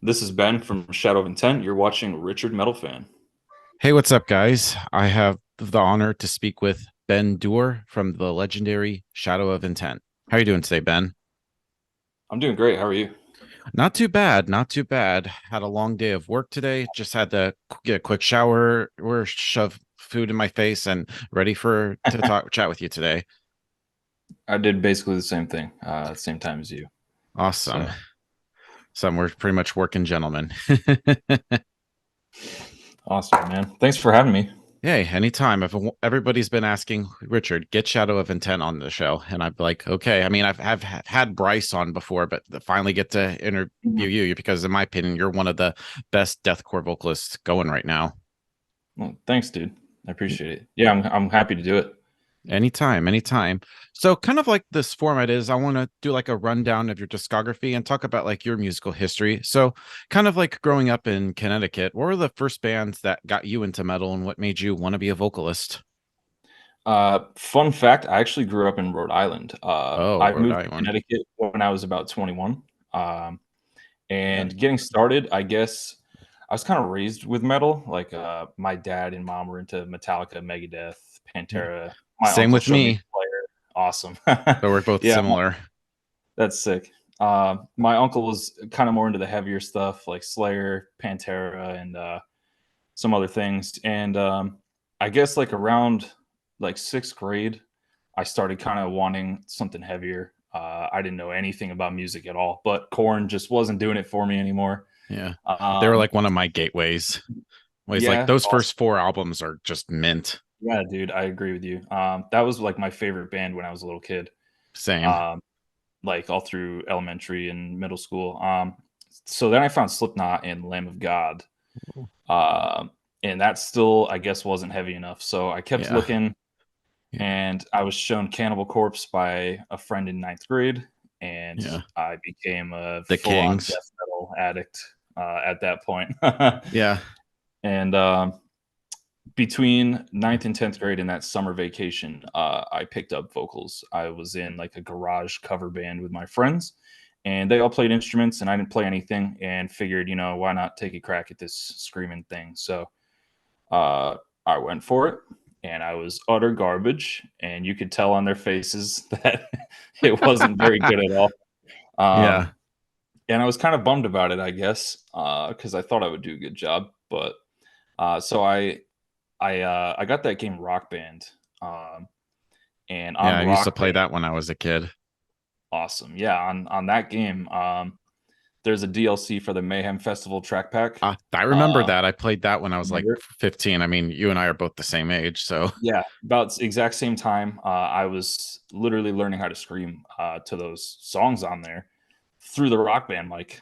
This is Ben from Shadow of Intent. You're watching Richard Metalfan. Hey, what's up, guys? I have the honor to speak with Ben Duerr from the legendary Shadow of Intent. How are you doing today, Ben? I'm doing great. How are you? Not too bad, not too bad. Had a long day of work today. Just had to get a quick shower or shove food in my face and ready for to talk chat with you today. I did basically the same thing, same time as you. Awesome. So So we're pretty much working gentlemen. awesome, man. Thanks for having me. Hey, anytime. If everybody's been asking Richard, get Shadow of Intent on the show, and I'm like, okay. I mean, I've had Bryce on before, but to finally get to interview you because, in my opinion, you're one of the best deathcore vocalists going right now. Well, thanks, dude. I appreciate it. Yeah, I'm happy to do it. Anytime, anytime. So, kind of like this format is, I want to do like a rundown of your discography and talk about like your musical history. So, kind of like growing up in Connecticut, what were the first bands that got you into metal and what made you want to be a vocalist? Fun fact: I actually grew up in Rhode Island. Oh, I Rhode moved to Island. Connecticut when I was about 21. Yeah. And getting started, I guess I was kind of raised with metal. Like my dad and mom were into Metallica, Megadeth, Yeah. Pantera. My Same uncle with showed me me. Slayer. Awesome. So we're both Yeah, similar. that's sick. My uncle was kind of more into the heavier stuff like Slayer, Pantera, and some other things. And I guess like around like sixth grade, I started kind of wanting something heavier. I didn't know anything about music at all, but Korn just wasn't doing it for me anymore. Yeah. They were Um, like one of my gateways. Always like yeah, those awesome. first four albums are just mint. Yeah, dude, I agree with you. That was like my favorite band when I was a little kid. Same. Um, like all through elementary and middle school. So then I found Slipknot and Lamb of God. And that still, I guess, wasn't heavy enough. So I kept Yeah. looking, Yeah. and I was shown Cannibal Corpse by a friend in ninth grade, and Yeah. I became a The full-on Kings. death metal addict at that point. Yeah. And between ninth and 10th grade in that summer vacation, I picked up vocals. I was in like a garage cover band with my friends, and they all played instruments, and I didn't play anything. And figured, why not take a crack at this screaming thing? So uh, I went for it, and I was utter garbage, and you could tell on their faces that it wasn't very good at all. Yeah. And I was kind of bummed about it, I guess, because I thought I would do a good job. But so I got that game Rock Band, um, and Yeah. on I used to Rock play Band, that when I was a kid. awesome, yeah. On that game, there's a DLC for the Mayhem Festival track pack. I remember Uh, that. I played that when I was like Remember? 15. I mean, you and I are both the same age. So, Yeah, about exact same time. I was literally learning how to scream to those songs on there through the Rock Band mic.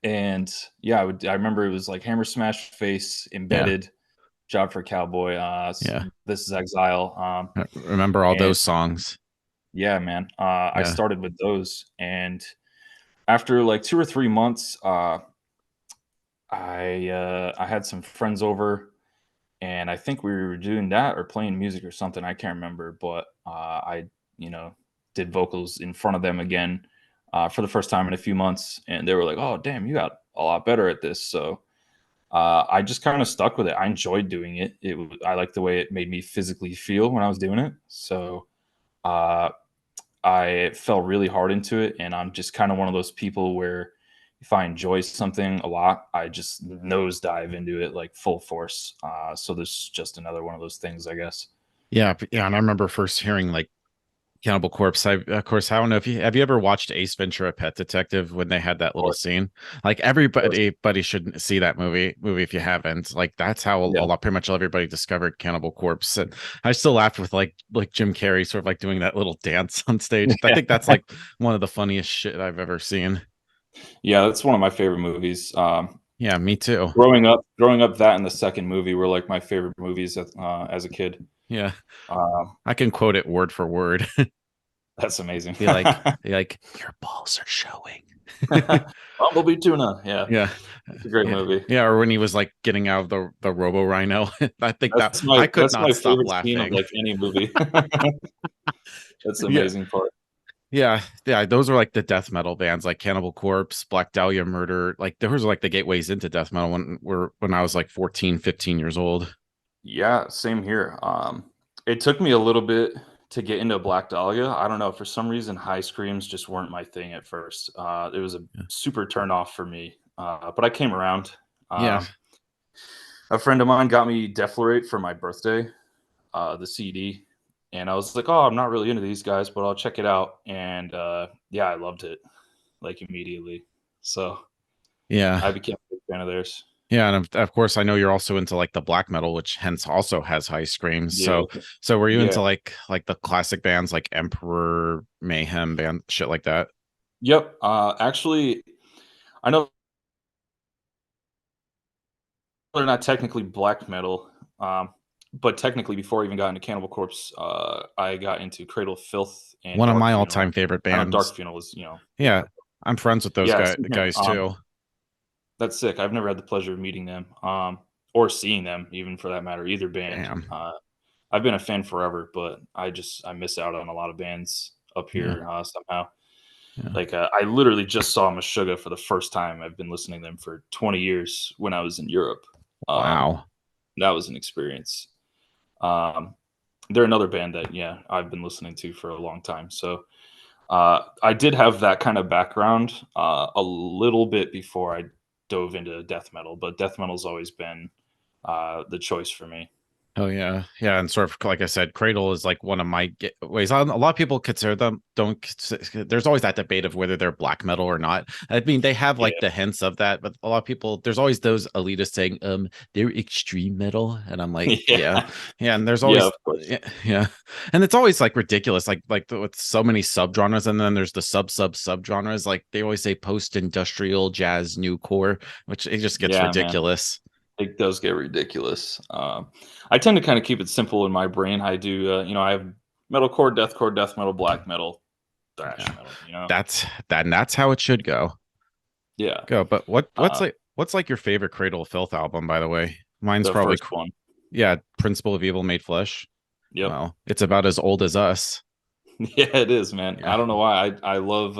And yeah, I remember it was like Hammer Smash Face, yeah. Embedded, Job for a Cowboy, Yeah. This is Exile. I remember all And those songs. yeah, man, I Yeah. started with those. And after like 2 or 3 months, I had some friends over, and I think we were doing that or playing music or something. I can't remember, but I, you know, did vocals in front of them again for the first time in a few months, and they were like, "Oh, damn, you got a lot better at this." So I just kind of stuck with it. I enjoyed doing it. I liked the way it made me physically feel when I was doing it. So uh, I fell really hard into it, and I'm just kind of one of those people where if I enjoy something a lot, I just nosedive into it like full force. So this is just another one of those things, I guess. Yeah. Yeah. And I remember first hearing like Cannibal Corpse. Of course, I don't know if you ever watched Ace Ventura: Pet Detective when they had that Of little course, scene. Like of course. everybody should see that movie if you haven't. Like that's how a Yeah, lot pretty much everybody discovered Cannibal Corpse. And I still laughed with like Jim Carrey sort of like doing that little dance on stage. I yeah, think that's like one of the funniest shit I've ever seen. yeah. That's one of my favorite movies. Yeah, me too. Growing up, that and the second movie were like my favorite movies as a kid. Yeah, Um, I can quote it word for word. that's amazing. Be like, your balls are showing. Bumblebee Tuna. Yeah, Yeah. it's a great Yeah. movie. Yeah. Or when he was like getting out of the Robo Rhino. I think that That's my I could that's not my stop favorite scene of laughing. like any movie. That's the Yeah. amazing part. yeah, those are like the death metal bands like Cannibal Corpse, Black Dahlia Murder. Like those are like the gateways into death metal when I was like 14, 15 years old. Yeah, same here. It took me a little bit to get into Black Dahlia. I don't know, for some reason, high screams just weren't my thing at first. It was a Yeah. super turn off for me, but I came around. Yeah. Um, a friend of mine got me Deflorate for my birthday, the CD, and I was like, "Oh, I'm not really into these guys, but I'll check it out." And yeah, I loved it like immediately. So Yeah. I became a big fan of theirs. Yeah, and of course I know you're also into like the black metal, which hence also has high screams. Yeah, So were you yeah, into like the classic bands like Emperor, Mayhem band, shit like that? yep. Actually, I know they're not technically black metal, but technically, before I even got into Cannibal Corpse, I got into Cradle of Filth and One of Dark my Funeral. all-time favorite I know Dark bands. Funeral is, Yeah, I'm friends with those yeah, same here. guys too. That's sick. I've never had the pleasure of meeting them, or seeing them, even for that matter, either band. Damn. I've been a fan forever, but I miss out on a lot of bands up Yeah. here somehow. Yeah. Like I literally just saw Meshuggah for the first time. I've been listening to them for 20 years when I was in Europe. Um, Wow. that was an experience. Um, they're another band that I've been listening to for a long time. So I did have that kind of background a little bit before I dove into death metal, but death metal's always been the choice for me. Oh yeah, yeah, and sort of like I said, Cradle is like one of my ways. A lot of people consider them. Don't. There's always that debate of whether they're black metal or not. I mean, they have Yeah, like the hints of that, but a lot of people, there's always those elitists saying, they're extreme metal, and I'm like, yeah, yeah, yeah, and there's yeah, always, of course. yeah, yeah, and it's always like ridiculous, with so many subgenres, and then there's the subgenres. Like they always say, post industrial jazz, new core, which it just gets Yeah, man. ridiculous. It does get ridiculous. I tend to kind of keep it simple in my brain. I do, I have metalcore, deathcore, death metal, black metal, thrash Yeah, metal. and that's how it should Yeah. go. But Uh, what's like your favorite Cradle of Filth album, by the way? Mine's the probably first one. yeah, Principle of Evil Made Flesh. Yep. Well, it's about as old as us. Yeah, it is, man. Yeah, I don't know why. I love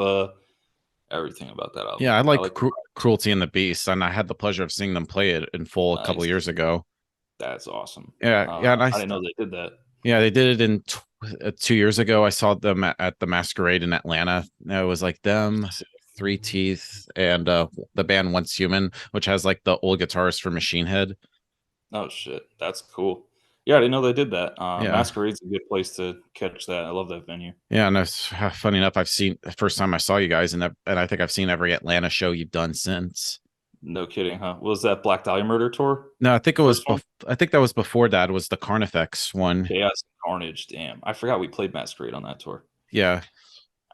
everything about that album. yeah, I I like like the Cruelty and the Beast, and I had the pleasure of seeing them play it in full a couple nice. of years ago. That's awesome. Yeah, yeah, and I didn't know they did that. yeah, they did it in 2 years ago. I saw them at the Masquerade in Atlanta. It was like them, Three Teeth, and the band Once Human, which has like the old guitarist for Machine Head. Oh shit, that's cool. Yeah, I didn't know they did that. Yeah. Masquerade's a good place to catch that. I love that venue. Yeah, and it's funny enough. I've seen the first time I saw you guys, and I think I've seen every Atlanta show you've done since. No kidding, huh? Was that Black Dahlia Murder tour? No, I think it was. First one? I think that was before that. Was the Carnifex one? Chaos and Carnage. Damn, I forgot we played Masquerade on that tour. Yeah,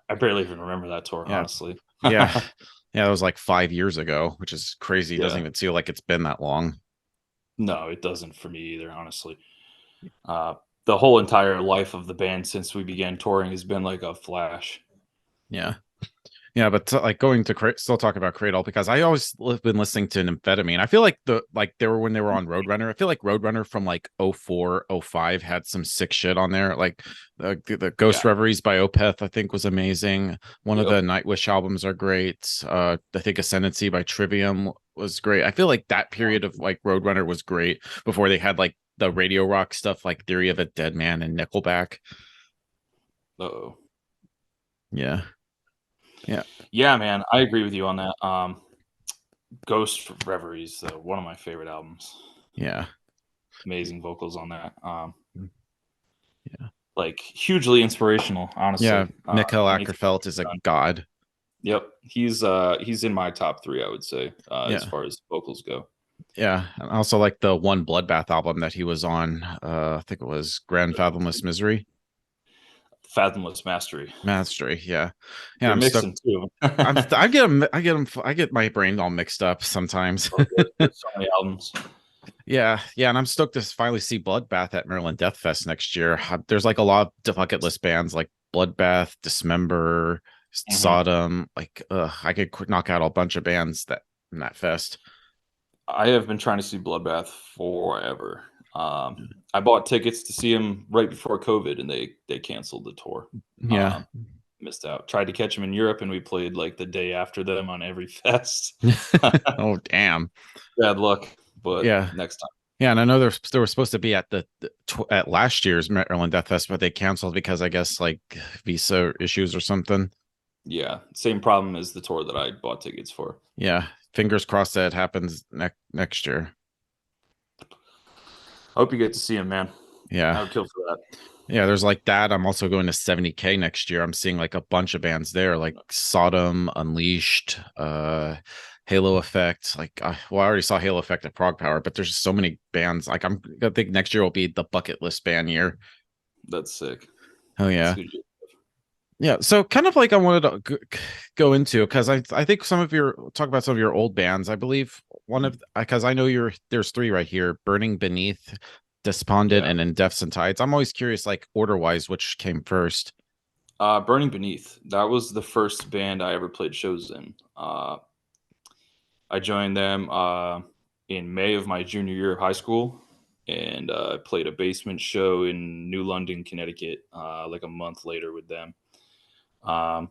I barely even remember that tour, yeah, honestly. yeah, yeah. That was like 5 years ago, which is crazy. It doesn't Yeah. even feel like it's been that long. No, it doesn't for me either, honestly. Uh, the whole entire life of the band since we began touring has been like a flash. Yeah. Yeah, but like going to still talk about Cradle because I always been listening to Amphetamine. I feel like they were when they were on Roadrunner. I feel like Roadrunner from like 04, 05 had some sick shit on there. Like the Yeah. Ghost Reveries by Opeth, I think was amazing. One of Yep. the Nightwish albums are great. I think Ascendancy by Trivium was great. I feel like that period of like Roadrunner was great before they had like the radio rock stuff like Theory of a Dead Man and Nickelback. Uh-oh. Yeah. Yeah. Yeah, man, I agree with you on that. Ghost Reveries, one of my favorite albums. Yeah. Amazing vocals on that. Yeah. Like hugely inspirational, Yeah, honestly. Mikhail Anything Ackerfeld he's is a done. god. Yep, he's in my top three, I would say, as Yeah, far as vocals go. yeah. And I also like the one Bloodbath album that he was on. I think it was Grand Fathomless Misery. Fathomless Mastery. Mastery. Yeah, yeah. You're I'm stuck. mixing too. I get them. I get my brain all mixed up sometimes. Oh, there's so many albums. Yeah, yeah. And I'm stoked to finally see Bloodbath at Maryland Death Fest next year. There's like a lot of bucket list bands like Bloodbath, Dismember, Mhm. Sodom. Like, I could knock out a bunch of bands that in that fest. I have been trying to see Bloodbath forever. I bought tickets to see him right before COVID, and they canceled the tour. Yeah. Um, Missed out. Tried to catch them in Europe, and we played like the day after them on every fest. Oh, damn. Bad luck, but Yeah. next time. Yeah, and I know they were supposed to be at at last year's Maryland Death Fest, but they canceled because I guess like visa issues or something. Yeah, same problem as the tour that I bought tickets for. Yeah, fingers crossed that happens next year. I hope you get to see him, man. Yeah. I would kill for that. Yeah, there's like that. I'm also going to 70K next year. I'm seeing like a bunch of bands there, like Sodom, Unleashed, Halo Effect. Like, well, I already saw Halo Effect at Prog Power, but there's just so many bands. Like, I think next year will be the bucket list band year. That's sick. Oh That's yeah, good. yeah. So kind of like I wanted to go into because I think some of your talk about some of your old bands. I believe one of because I know there's three right here: Burning Beneath, Despondent, Yeah. and In Depths and Tides. I'm always curious, like order wise, which came first. Burning Beneath. That was the first band I ever played shows in. I joined them in May of my junior year of high school, and played a basement show in New London, Connecticut, like a month later with them. Um,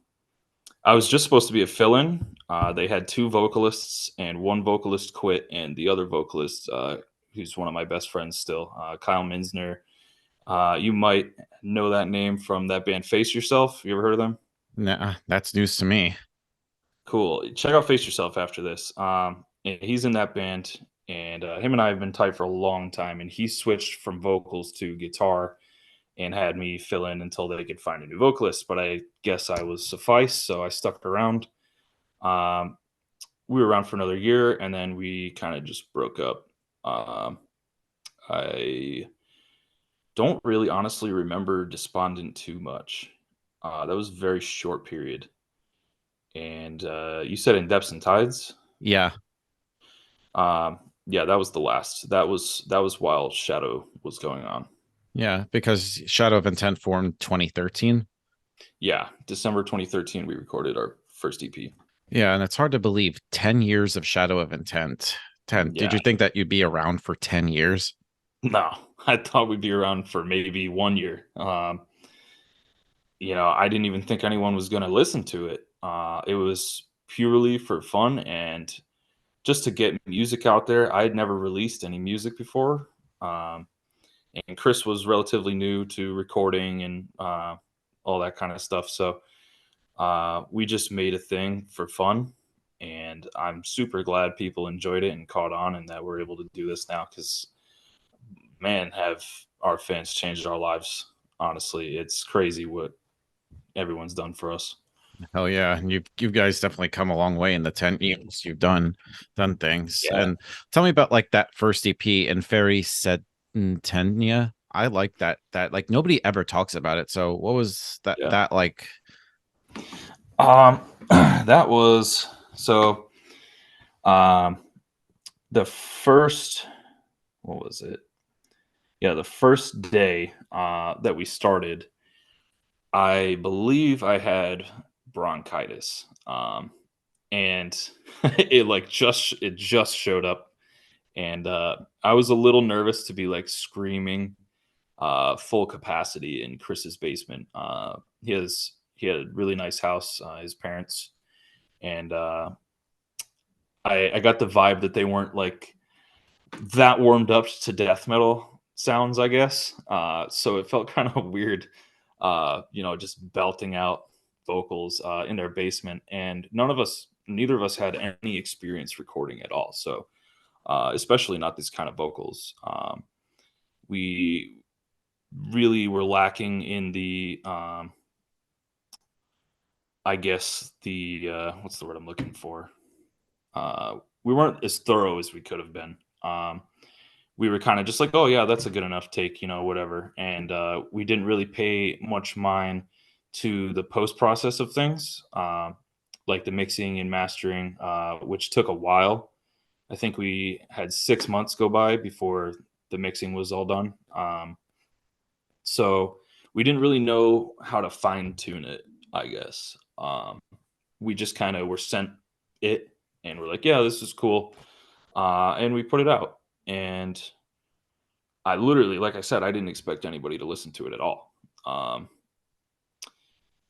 I was just supposed to be a fill-in. They had two vocalists, and one vocalist quit, and the other vocalist, who's one of my best friends still, Kyle Minsner. You might know that name from that band Face Yourself. You ever heard of them? Nah, that's news to me. Cool. Check out Face Yourself after this. And he's in that band, and him and I have been tight for a long time. And he switched from vocals to guitar and had me fill in until they could find a new vocalist. But I guess I was suffice, so I stuck around. Um, we were around for another year, and then we kind of just broke up. I don't really honestly remember Despondent too much. That was a very short period. And you said In Depths and Tides. Yeah, Yeah, that was the last. That was while Shadow was going on. yeah, because Shadow of Intent formed 2013. Yeah, December 2013, we recorded our first EP. Yeah, and it's hard to believe 10 years of Shadow of Intent. 10. Did Yeah, you think that you'd be around for 10 years? no, I thought we'd be around for maybe 1 year. I didn't even think anyone was going to listen to it. It was purely for fun and just to get music out there. I had never released any music before. Um, and Chris was relatively new to recording and all that kind of stuff. So we just made a thing for fun. And I'm super glad people enjoyed it and caught on and that we're able to do this now because, man, have our fans changed our lives. Honestly, it's crazy what everyone's done for us. Hell yeah. And you guys definitely come a long way in the 10 years you've done things. Yeah. And tell me about like that first EP in Fairy Centenia. I like that like nobody ever talks about it. So what was Yeah. that like? That was so um the first what was it? Yeah, the first day that we started, I believe I had bronchitis. And it just showed up, and I was a little nervous to be like screaming full capacity in Chris's basement. He had a really nice house, his parents, and I got the vibe that they weren't like that warmed up to death metal sounds, I guess. So it felt kind of weird, just belting out vocals in their basement, and neither of us had any experience recording at all. So especially not these kind of vocals. We really were lacking in the I guess the what's the word I'm looking for? We weren't as thorough as we could have been. We were kind of just like, oh yeah, that's a good enough take, whatever. And we didn't really pay much mind to the post process of things, like the mixing and mastering, which took a while. I think we had 6 months go by before the mixing was all done. So we didn't really know how to fine tune it, I guess. We just kind of were sent it and we're like, yeah, this is cool. And we put it out. And I literally, like I said, I didn't expect anybody to listen to it at all. Um,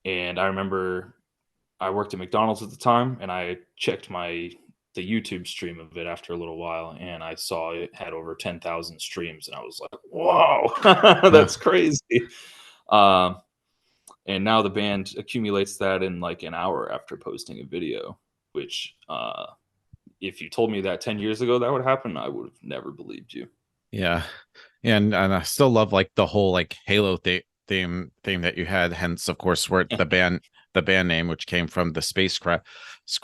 And I remember I worked at McDonald's at the time, and I checked the YouTube stream of it after a little while, and I saw it had over 10,000 streams, and I was like, "Whoa, that's crazy!" Um, and now the band accumulates that in like an hour after posting a video, which, if you told me that 10 years ago that would happen, I would have never believed you. Yeah. And I still love like the whole like Halo theme that you had, hence of course where the band name, which came from the spacecraft.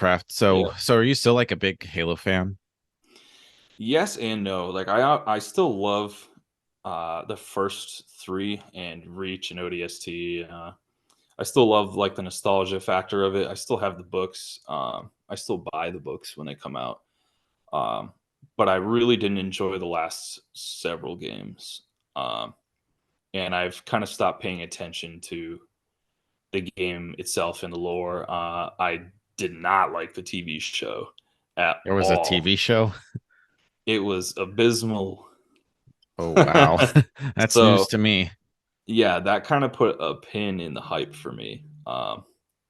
Yeah. So are you still like a big Halo fan? Yes and no. Like I still love the first three and Reach and ODST. I still love like the nostalgia factor of it. I still have the books. I still buy the books when they come out. Um, but I really didn't enjoy the last several games. Um, and I've kind of stopped paying attention to the game itself and the lore. I did not like the TV show at There was a all. TV show. It was abysmal. Oh wow. That's news So to me. yeah, that kind of put a pin in the hype for me.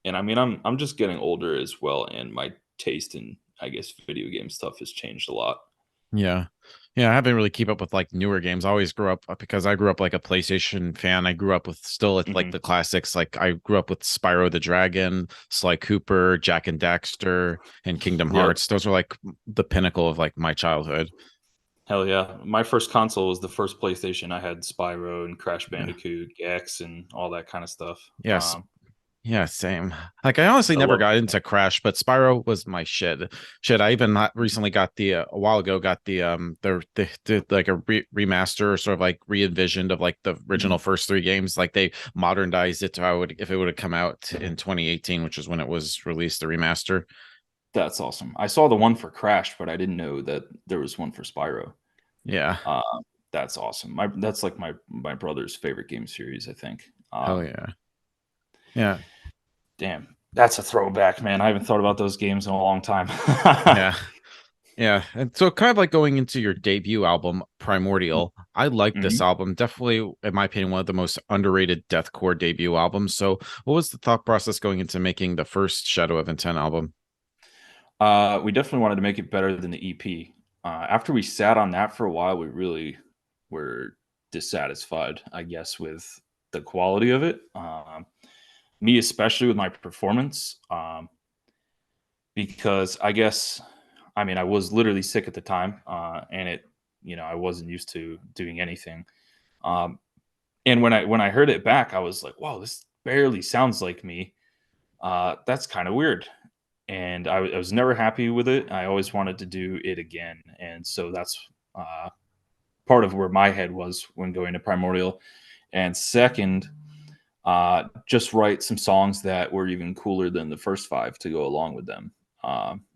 And I mean, I'm just getting older as well, and my taste in, I guess, video game stuff has changed a lot. Yeah. Yeah, I haven't really keep up with like newer games. I always grew up because I grew up like a PlayStation fan. I grew up with still at like Hmm. the classics. Like I grew up with Spyro the Dragon, Sly Cooper, Jack and Daxter, and Kingdom Yep. Hearts. Those were like the pinnacle of like my childhood. Hell yeah. My first console was the first PlayStation. I had Spyro and Crash Yeah. Bandicoot, Gex, and all that kind of stuff. Yes. Yeah, same. Like I honestly I never love got into Crash, but Spyro was my shit. Shit, I even recently got a while ago got the like a remaster or sort of like re-envisioned of like the Mhm. original first three games. Like they modernized it to how it would if it would have come out in 2018, which is when it was released, the remaster. That's awesome. I saw the one for Crash, but I didn't know that there was one for Spyro. Yeah. Uh, that's awesome. That's like my brother's favorite game series, I think. Hell yeah. Yeah. Damn, that's a throwback, man. I haven't thought about those games in a long time. Yeah. Yeah, and so kind of like going into your debut album, Primordial, I like this Mhm. album. Definitely, in my opinion, one of the most underrated deathcore debut albums. So, what was the thought process going into making the first Shadow of Intent album? We definitely wanted to make it better than the EP. After we sat on that for a while, we really were dissatisfied, I guess, with the quality of it. Me, especially with my performance, because I guess, I mean, I was literally sick at the time, and I wasn't used to doing anything. Um, and when I heard it back, I was like, "Wow, this barely sounds like me." That's kind of weird. And I was never happy with it. I always wanted to do it again, and so that's uh, part of where my head was when going to Primordial. And second, just write some songs that were even cooler than the first five to go along with them,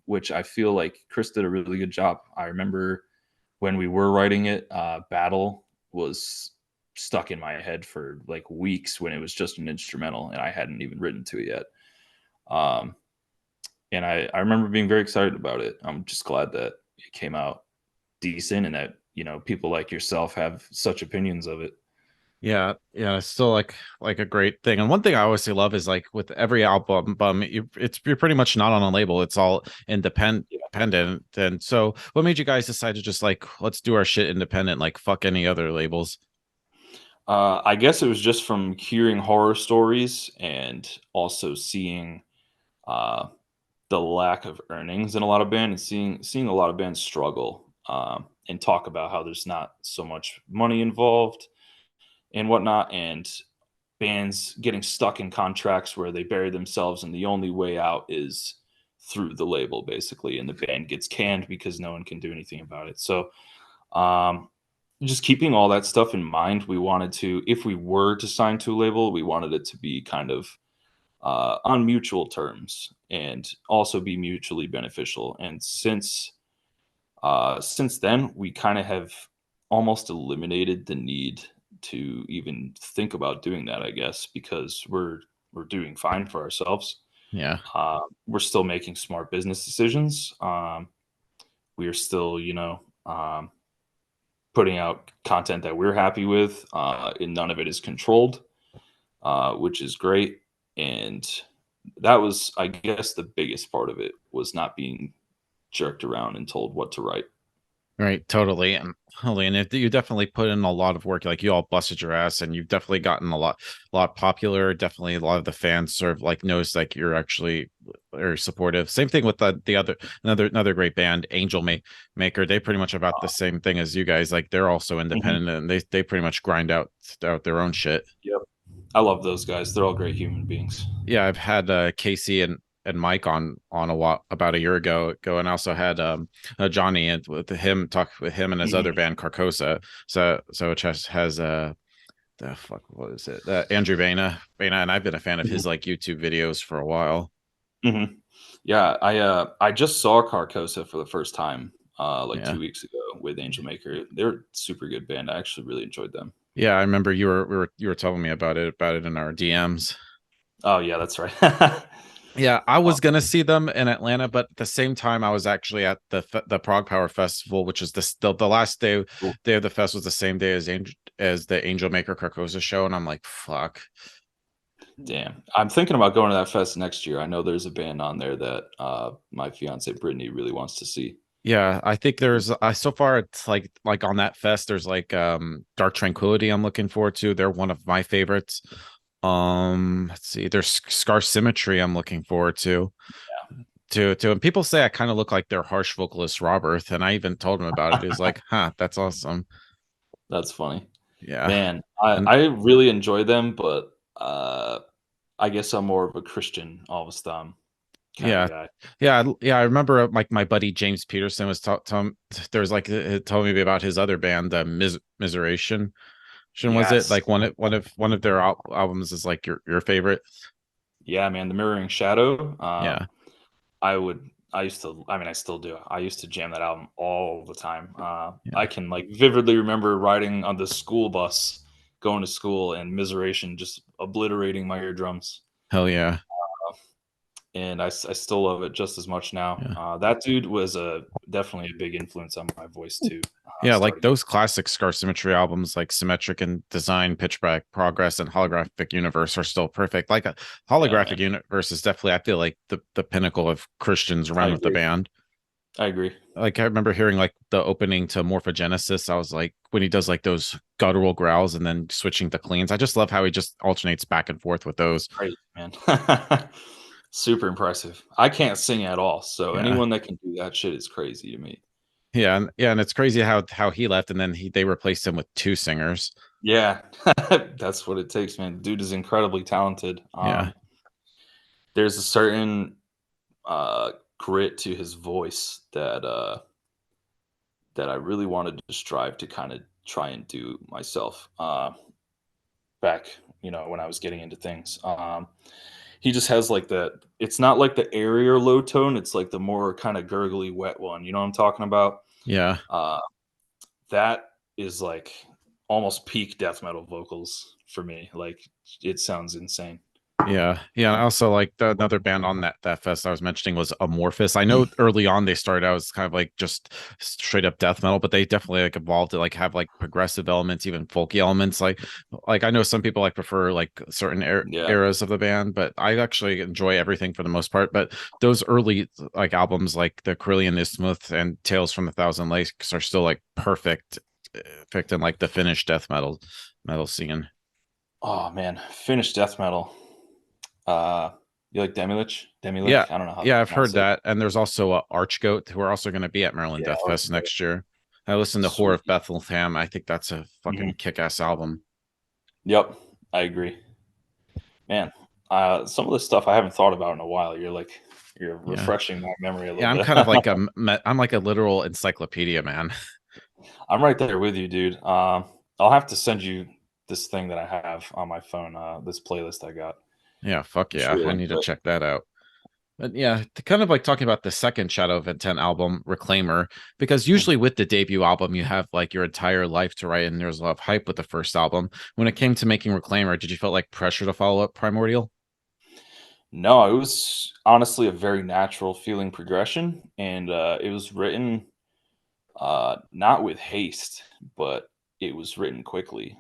which I feel like Chris did a really good job. I remember when we were writing it, Battle was stuck in my head for like weeks when it was just an instrumental and I hadn't even written to it yet. Um, and I remember being very excited about it. I'm just glad that it came out decent and that people like yourself have such opinions of it. Yeah, yeah, it's still like a great thing. And one thing I always say love is like with every album, you're pretty much not on a label. It's all independent. And so, what made you guys decide to just like let's do our shit independent, like fuck any other labels? I guess it was just from hearing horror stories and also seeing uh, the lack of earnings in a lot of bands and seeing a lot of bands struggle, and talk about how there's not so much money involved and whatnot, and bands getting stuck in contracts where they bury themselves and the only way out is through the label basically, and the band gets canned because no one can do anything about it. So um, just keeping all that stuff in mind, we wanted to, if we were to sign to a label, we wanted it to be kind of on mutual terms and also be mutually beneficial. And since then, we kind of have almost eliminated the need to even think about doing that, I guess, because we're doing fine for ourselves. Yeah. We're still making smart business decisions. We are still, putting out content that we're happy with, and none of it is controlled, which is great. and that was, I guess, the biggest part of it was not being jerked around and told what to write. Right, totally, and totally, and you definitely put in a lot of work. Like you all busted your ass, and you've definitely gotten a lot popular. Definitely, a lot of the fans sort of like knows like you're actually very supportive. Same thing with the other another great band, Maker. They pretty much about the same thing as you guys. Like they're also Mhm. independent, and they pretty much grind out their own shit. Yep. I love those guys. They're all great human beings. Yeah, I've had Casey and Mike on a lot about a year ago, and I also had Johnny and with him talk with him and his other Mhm. band Carcosa. So which has the fuck what is it? Andrew Vena, and I've been a fan of Mhm. his like YouTube videos for a while. Mhm. Yeah, I just saw Carcosa for the first time like Yeah, 2 weeks ago with Angel Maker. They're a super good band. I actually really enjoyed them. yeah, I remember you were telling me about it in our DMs. Oh yeah, that's right. Yeah, I Oh, was gonna see them in Atlanta, but at the same time, I was actually at the Prague Power Festival, which is the last cool. day of the fest was the same day as the Angel Maker Carcosa show, and I'm like, fuck. Damn. I'm thinking about going to that fest next year. I know there's a band on there that my fiance Brittany really wants to see. Yeah, I think there's so far it's like on that fest, there's like Dark Tranquility I'm looking forward to. They're one of my favorites. Let's see, there's Scar Symmetry I'm looking forward to and people say I kind of look like their harsh vocalist Robert, and I even told him about it. He's like, huh, that's awesome. That's funny. Yeah. Man, And I really enjoy them, but I guess I'm more of a Christian all of a sudden kind of yeah, guy. yeah. I remember like my buddy James Peterson was talking. There's like it told me about his other band, Miseration. Was it Yes. like one of their albums is like your favorite? Yeah, man, the Mirroring Shadow. Yeah, I used to, I mean, I still do. I used to jam that album all the time. I yeah. can like vividly remember riding on the school bus going to school and Miseration just obliterating my eardrums. Hell yeah, And I still love it just as much now. yeah. That dude was a definitely a big influence on my voice too. Yeah, like Starting those classic Scar Symmetry albums, like Symmetric and Design, Pitch Black, Progress, and Holographic Universe are still perfect. Like a yeah, man, Holographic Universe is definitely, I feel like the pinnacle of Christian's I run with the agree. band. I agree. Like I remember hearing like the opening to Morphogenesis. I was like, when he does like those guttural growls and then switching to cleans. I just love how he just alternates back and forth with those. Crazy, man. Super impressive. I can't sing at all, so Yeah. anyone that can do that shit is crazy to me. Yeah, and it's crazy how he left and then they replaced him with two singers. Yeah, that's what it takes, man. Dude is incredibly talented. Yeah. There's a certain grit to his voice that I really wanted to strive to kind of try and do myself. Back, when I was getting into things. He just has like it's not like the airier low tone, it's like the more kind of gurgly wet one. You know what I'm talking about? Yeah. Uh, that is like almost peak death metal vocals for me. Like it sounds insane. Yeah. And also like another band on that fest I was mentioning was Amorphous. I know early on they started out as kind of like just straight up death metal, but they definitely like evolved to like have like progressive elements, even folky elements. Like I know some people like prefer like certain Yeah. eras of the band, but I actually enjoy everything for the most part. But those early like albums like the Carillion Isthmus and Tales from the Thousand Lakes are still like perfect in like the Finnish death metal scene. Oh man, Finnish death metal. Uh, you like Demilich? Yeah, Demilich? I don't know how to yeah, I've heard pronounce it. that. And there's also Archgoat who are also going to be at Maryland Yeah, Death Fest Archgoat. next year. I listened to Whore Sweet. of Bethlehem. I think that's a Mhm. fucking kick-ass album. Yep, I agree. Man, some of the stuff I haven't thought about in a while. You're Yeah, refreshing my memory a little yeah. I'm bit. kind of like I'm like a literal encyclopedia man. I'm right there with you, dude. I'll have to send you this thing that I have on my phone. This playlist I got. Yeah, fuck Shoot yeah. you a I link need to to it. check that out. But yeah, kind of like talking about the second Shadow of Intent album, Reclaimer, because Mhm. usually with the debut album, you have like your entire life to write, and there's a lot of hype with the first album. When it came to making Reclaimer, did you feel like pressure to follow up Primordial? No, it was honestly a very natural feeling progression, and it was written not with haste, but it was written quickly.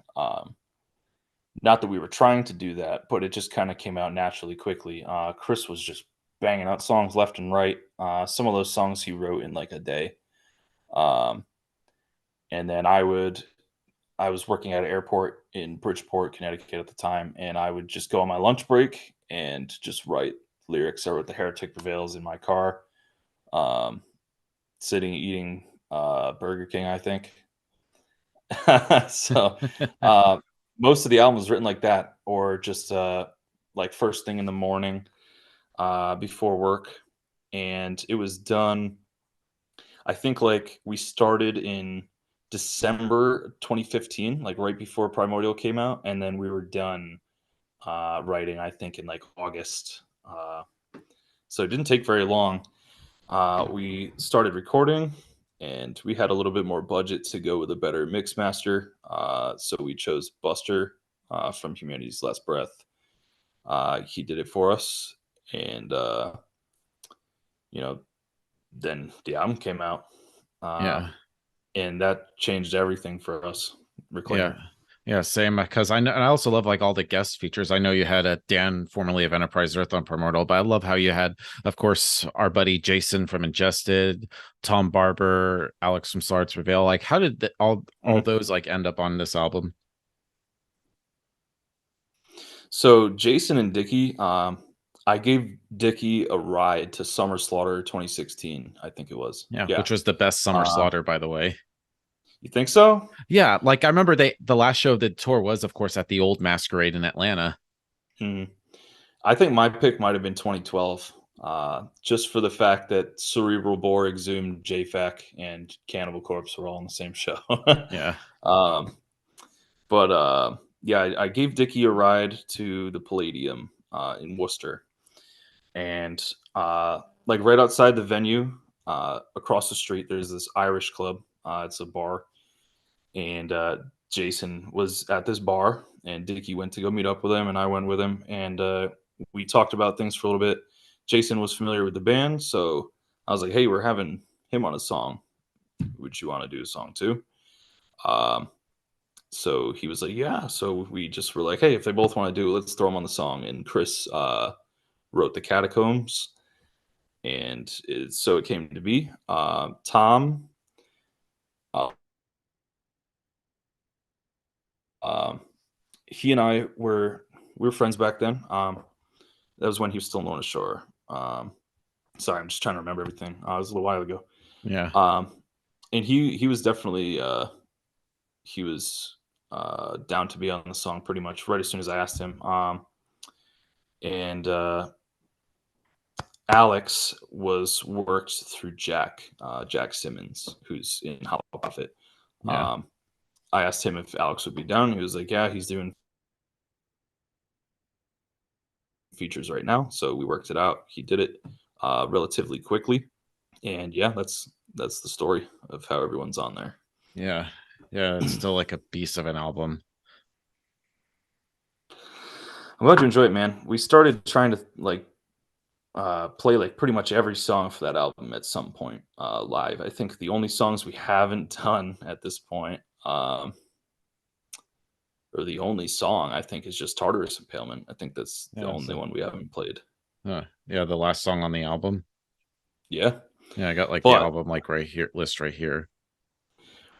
Not that we were trying to do that, but it just kind of came out naturally quickly. Chris was just banging out songs left and right. Some of those songs he wrote in like a day. Um, and then I was working at an airport in Bridgeport, Connecticut at the time, and I would just go on my lunch break and just write lyrics. I wrote "The Heretic Prevails" in my car, um, sitting eating Burger King, I think. So most of the album was written like that, or just like first thing in the morning before work, and it was done. I think like we started in December 2015, like right before Primordial came out, and then we were done writing. I think in like August. So it didn't take very long. We started recording, and we had a little bit more budget to go with a better mix master. So we chose Buster from Humanity's Last Breath. He did it for us, and you know, then the album came out, uh, Yeah. and that changed everything for us. Yeah. Reclaimer. Yeah, same. Because I know, and I also love like all the guest features. I know you had a Dan, formerly of Enterprise Earth, on Primordial, but I love how you had, of course, our buddy Jason from Ingested, Tom Barber, Alex from Slarts Prevail. Like, how did all Mhm. those like end up on this album? So Jason and Dicky, I gave Dicky a ride to Summer Slaughter 2016. I think it was. Yeah, Yeah. which was the best Summer Uh, Slaughter, by the way. you think so? Yeah, like I remember the last show of the tour was, of course, at the old Masquerade in Atlanta. Hmm. I think my pick might have been 2012, just for the fact that Cerebral Bore, Exhumed, JFAC, and Cannibal Corpse were all on the same show. Yeah, um, but yeah, I gave Dickie a ride to the Palladium in Worcester, and like right outside the venue, across the street, there's this Irish club. It's a bar, and Jason was at this bar, and Dickie went to go meet up with him, and I went with him, and we talked about things for a little bit. Jason was familiar with the band, so I was like, "Hey, we're having him on a song. Would you want to do a song too?" Um, so he was like, "Yeah." So we just were like, "Hey, if they both want to do it, let's throw them on the song." And Chris wrote the Catacombs, and so it came to be. Tom. Uh, um, he and I were we were friends back then. That was when he was still known as Shore. Sorry, I'm just trying to remember everything. It was a little while ago. yeah, Um, and he was definitely he was down to be on the song pretty much right as soon as I asked him. And Alex was worked through Jack Simmons, who's in Hollow Prophet. yeah, Um, I asked him if Alex would be down. He was like, "Yeah, he's doing features right now." So we worked it out. He did it relatively quickly, and yeah, that's the story of how everyone's on there. yeah, yeah. It's still like a beast of an album. I'm glad you enjoy it, man. We started trying to like play like pretty much every song for that album at some point live. I think the only songs we haven't done at this point, or the only song I think is just Tartarus Impalement. I think that's the Yeah, only so one we haven't played. yeah, the last song on the album. Yeah, Yeah, I got like the but album like right here, list right here.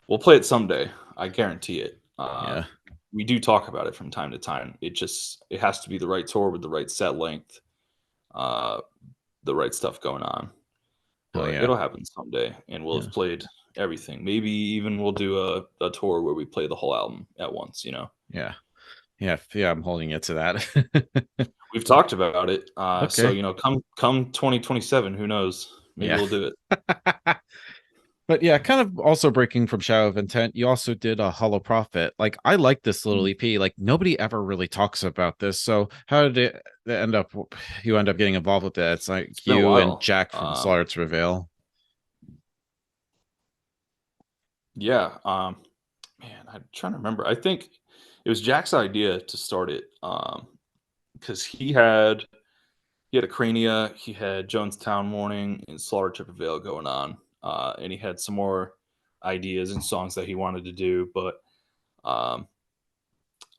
we'll play it someday. I guarantee it. Yeah, We do talk about it from time to time. It has to be the right tour with the right set length, uh, the right stuff going on. hell But yeah, it'll happen someday, and we'll yeah, have played everything. Maybe even we'll do a tour where we play the whole album at once. yeah, yeah, yeah. I'm holding it to that. We've talked about it. So Okay, come 2027, who knows? Maybe yeah. we'll do it. But yeah, kind of also breaking from Shadow of Intent, you also did a Hollow Prophet. Like I like this little Mm. EP. Like nobody ever really talks about this. So how did it end up? You end up getting involved with it. It's It's like been a you and while. Jack from Slarts Reveal. Yeah. Man, I'm trying to remember. I think it was Jack's idea to start it because he had a Crania, he had Jonestown Morning and Slaughter to Prevail going on, and he had some more ideas and songs that he wanted to do, but um,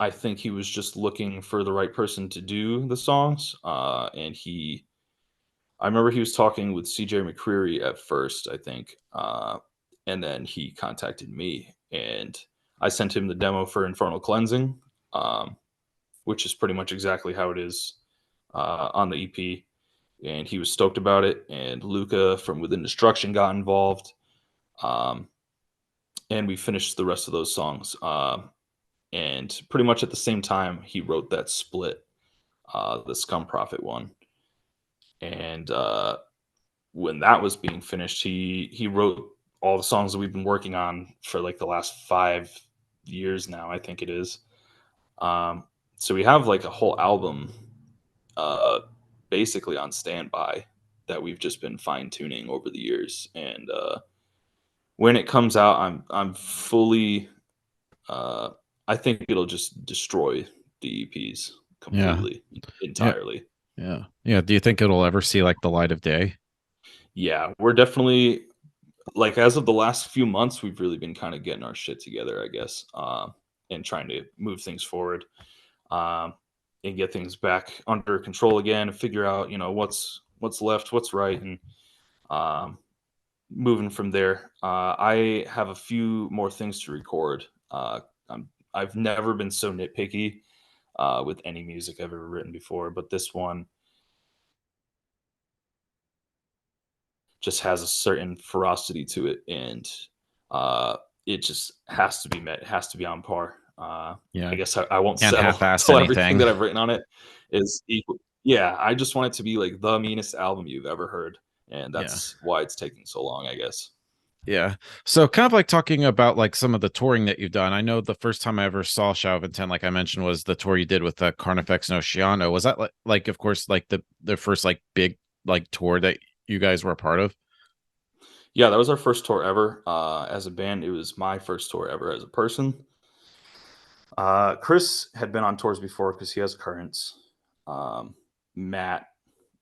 I think he was just looking for the right person to do the songs. I remember he was talking with CJ McCreery at first, I think. And then he contacted me, and I sent him the demo for Infernal Cleansing, um, which is pretty much exactly how it is on the EP. And he was stoked about it. And Luca from Within Destruction got involved. Um, and we finished the rest of those songs. And pretty much at the same time, he wrote that split, the Scum Prophet one. And when that was being finished, he wrote all the songs that we've been working on for like the last 5 years now, I think it is. So we have like a whole album uh, basically on standby that we've just been fine tuning over the years. And when it comes out, I'm fully. Uh, I think it'll just destroy the EPs Yeah. completely, Yeah. entirely. Yeah. Yeah. Do you think it'll ever see like the light of day? Yeah, we're definitely like as of the last few months, we've really been kind of getting our shit together, I guess, and trying to move things forward, um, and get things back under control again, and figure out what's left, what's right, and um, moving from there. I have a few more things to record. I've never been so nitpicky with any music I've ever written before, but this one just has a certain ferocity to it, and uh, it just has to be met. It has to be on par. I Yeah. guess I won't Can't settle half-ass until everything anything. that I've written on it is equal. Yeah, I just want it to be like the meanest album you've ever heard, and Yeah. that's why it's taking so long, I guess. Yeah. So kind of like talking about like some of the touring that you've done. I know the first time I ever saw Shadow of Intent, like I mentioned, was the tour you did with Carnifex and Oceano. Was that like of course like the first like big like tour that you guys were a part of? Yeah, that was our first tour ever as a band. It was my first tour ever as a person. Chris had been on tours before because he has Currents. Matt,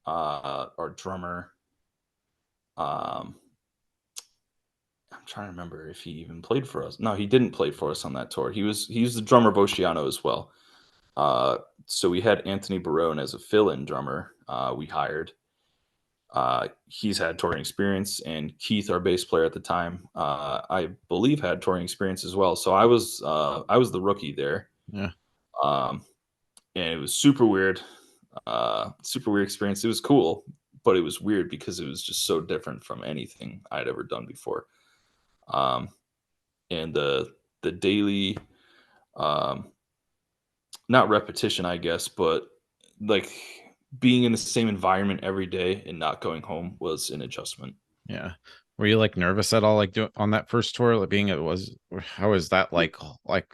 our drummer, um, I'm trying to remember if he even played for us. No, he didn't play for us on that tour. He's the drummer of Oceano as well. Uh, so we had Anthony Barone as a fill-in drummer. We hired. He's had touring experience, and Keith, our bass player at the time, I believe had touring experience as well. So I was the rookie there, Yeah. um, and it was super weird experience. It was cool, but it was weird because it was just so different from anything I'd ever done before. Um, and the daily um not repetition, I guess, but like being in the same environment every day and not going home was an adjustment. Yeah. Were you like nervous at all like on that first tour like being it was how was that like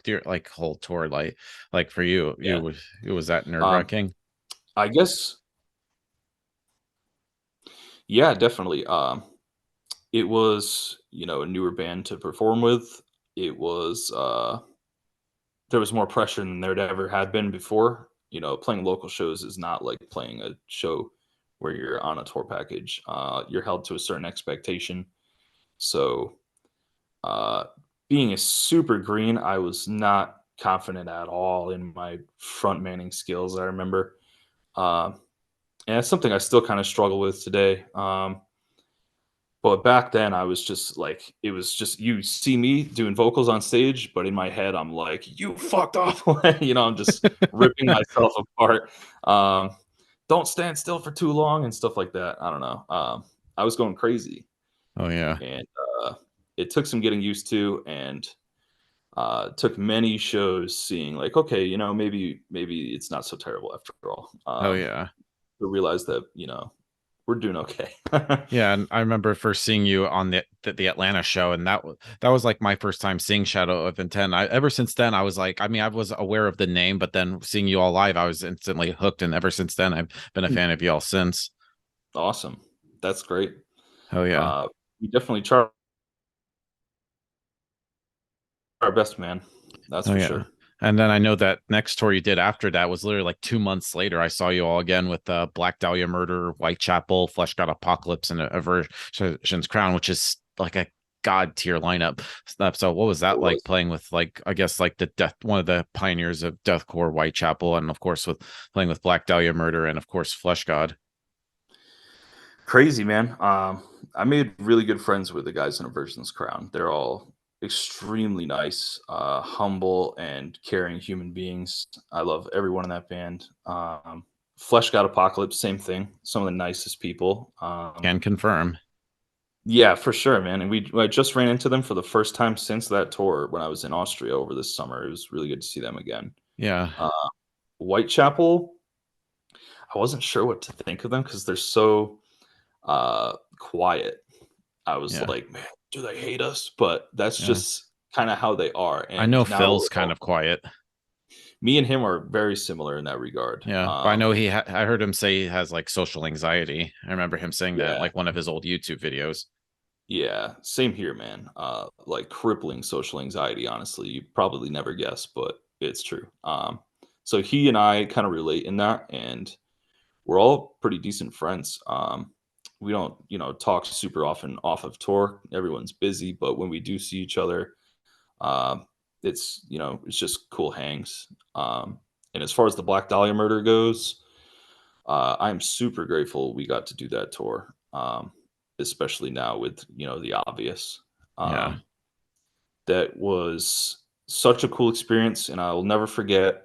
your like whole tour like for you Yeah. it was that um nerve-wracking? I guess, yeah, definitely. It was, a newer band to perform with. It was there was more pressure than there'd ever had been before. Playing local shows is not like playing a show where you're on a tour package. You're held to a certain expectation. So, uh, being a super green, I was not confident at all in my front manning skills. I remember, uh, and it's something I still kind of struggle with today. But back then, I was just like, it was just you see me doing vocals on stage, but in my head, I'm like, you fucked off. I'm just ripping myself apart. Um, don't stand still for too long and stuff like that. I don't know. I was going crazy, Oh yeah. and it took some getting used to, and took many shows seeing like, okay, maybe it's not so terrible after all. Oh yeah. To realize that we're doing okay. Yeah, and I remember first seeing you on the Atlanta show, and that was like my first time seeing Shadow of Intent. Ever since then, I was like, I mean, I was aware of the name, but then seeing you all live, I was instantly hooked, and ever since then, I've been a fan of you all since. Awesome, that's great. Oh yeah, Uh, we definitely try our best, man. That's oh for yeah. sure. And then I know that next tour you did after that was literally like 2 months later. I saw you all again with Black Dahlia Murder, Whitechapel, Fleshgod Apocalypse, and Aversion's Crown, which is like a god tier lineup. So what was that like playing with like I guess like the death one of the pioneers of deathcore Whitechapel, and of course with playing with Black Dahlia Murder and of course Fleshgod. Crazy, man. I made really good friends with the guys in Aversion's Crown. They're all extremely nice, humble, and caring human beings. I love everyone in that band. Fleshgod Apocalypse, same thing. Some of the nicest people. Can confirm. Yeah, for sure, man. And I just ran into them for the first time since that tour when I was in Austria over this summer. It was really good to see them again. Yeah. Uh, Whitechapel, I wasn't sure what to think of them because they're so quiet. I was Yeah. like, man, do they hate us? But that's Yeah. just kind of how they are. I know And now Phil's kind of quiet. me and him are very similar in that regard. Yeah, but I know I heard him say he has like social anxiety. I remember him saying that in, Yeah, like one of his old YouTube videos. yeah, same here, man. Like crippling social anxiety. Honestly, you probably never guess, but it's true. So he and I kind of relate in that, and we're all pretty decent friends. We don't, talk super often off of tour. Everyone's busy, but when we do see each other, uh, it's just cool hangs. And as far as the Black Dahlia murder goes, I'm super grateful we got to do that tour, especially now with the obvious. Yeah, Um, that was such a cool experience, and I'll never forget